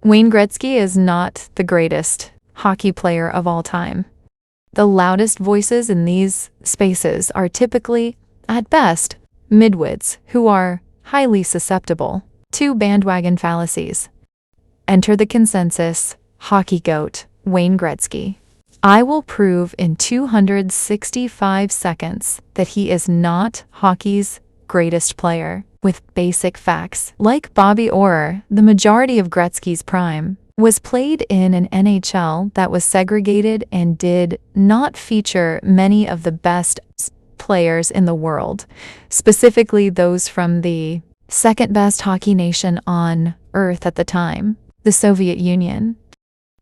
Wayne Gretzky is not the greatest hockey player of all time. The loudest voices in these spaces are typically, at best, midwits who are highly susceptible to bandwagon fallacies. Enter the consensus, hockey goat, Wayne Gretzky. I will prove in 265 seconds that he is not hockey's greatest player, with basic facts. Like Bobby Orr, the majority of Gretzky's prime was played in an NHL that was segregated and did not feature many of the best players in the world, specifically those from the second best hockey nation on Earth at the time, the Soviet Union.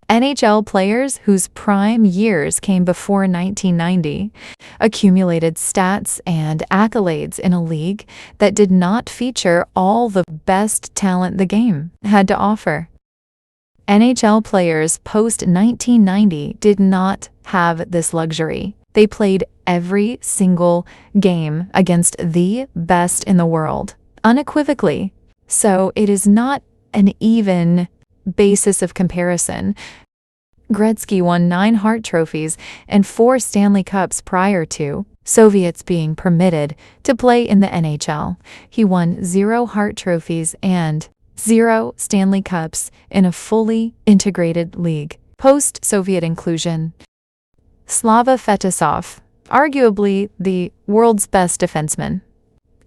NHL players whose prime years came before 1990 accumulated stats and accolades in a league that did not feature all the best talent the game had to offer. NHL players post-1990 did not have this luxury. They played every single game against the best in the world, unequivocally. So it is not an even basis of comparison. Gretzky won 9 Hart trophies and 4 Stanley Cups prior to Soviets being permitted to play in the NHL. He won 0 Hart trophies and 0 Stanley Cups in a fully integrated league. Post-Soviet inclusion. Slava Fetisov, arguably the world's best defenseman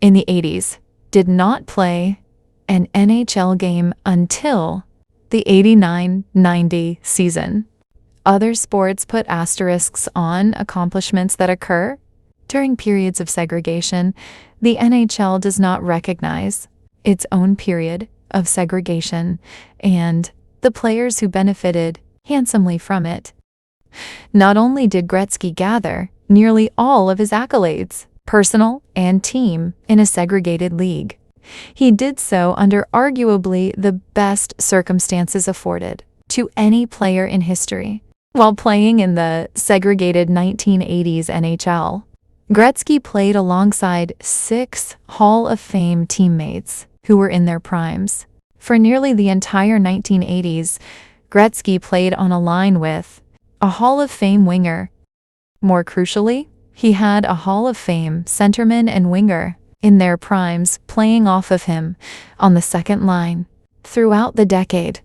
in the 80s, did not play an NHL game until the 89-90 season. Other sports put asterisks on accomplishments that occur during periods of segregation. The NHL does not recognize its own period of segregation and the players who benefited handsomely from it. Not only did Gretzky gather nearly all of his accolades, personal and team, in a segregated league, he did so under arguably the best circumstances afforded to any player in history. While playing in the segregated 1980s NHL, Gretzky played alongside 6 Hall of Fame teammates who were in their primes. For nearly the entire 1980s, Gretzky played on a line with a Hall of Fame winger. More crucially, he had a Hall of Fame centerman and winger in their primes playing off of him on the second line throughout the decade.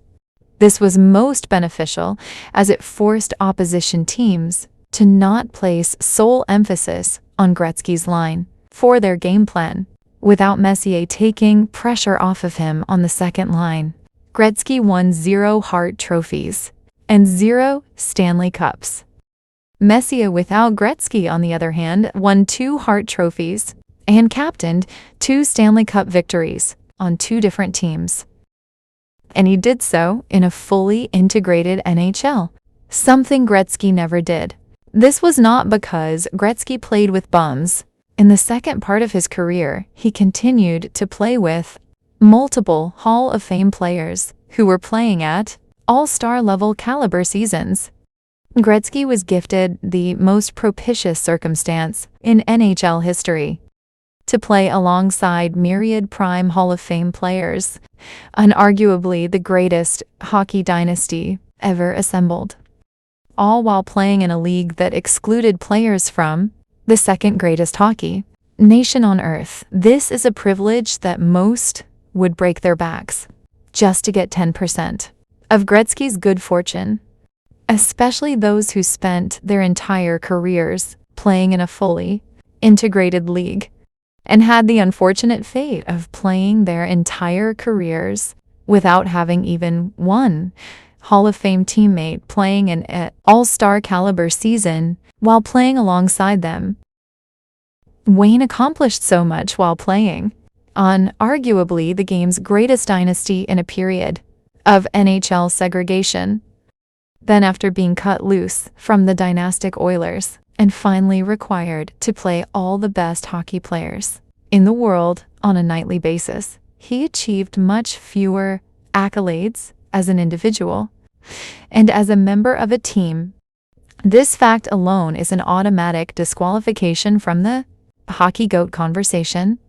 This was most beneficial as it forced opposition teams to not place sole emphasis on Gretzky's line for their game plan, without Messier taking pressure off of him on the second line. Gretzky won 0 Hart trophies and 0 Stanley Cups. Messier, without Gretzky, on the other hand, won 2 Hart trophies and captained 2 Stanley Cup victories on 2 different teams. And he did so in a fully integrated NHL, something Gretzky never did. This was not because Gretzky played with bums. In the second part of his career, he continued to play with multiple Hall of Fame players who were playing at all-star level caliber seasons. Gretzky was gifted the most propitious circumstance in NHL history to play alongside myriad prime Hall of Fame players, unarguably the greatest hockey dynasty ever assembled, all while playing in a league that excluded players from the second greatest hockey nation on Earth. This is a privilege that most would break their backs just to get 10% of Gretzky's good fortune, especially those who spent their entire careers playing in a fully integrated league and had the unfortunate fate of playing their entire careers without having even one Hall of Fame teammate playing an all-star caliber season while playing alongside them. Wayne accomplished so much while playing on arguably the game's greatest dynasty in a period of NHL segregation. Then, after being cut loose from the dynastic Oilers and finally required to play all the best hockey players in the world on a nightly basis, he achieved much fewer accolades as an individual and as a member of a team. This fact alone is an automatic disqualification from the hockey GOAT conversation.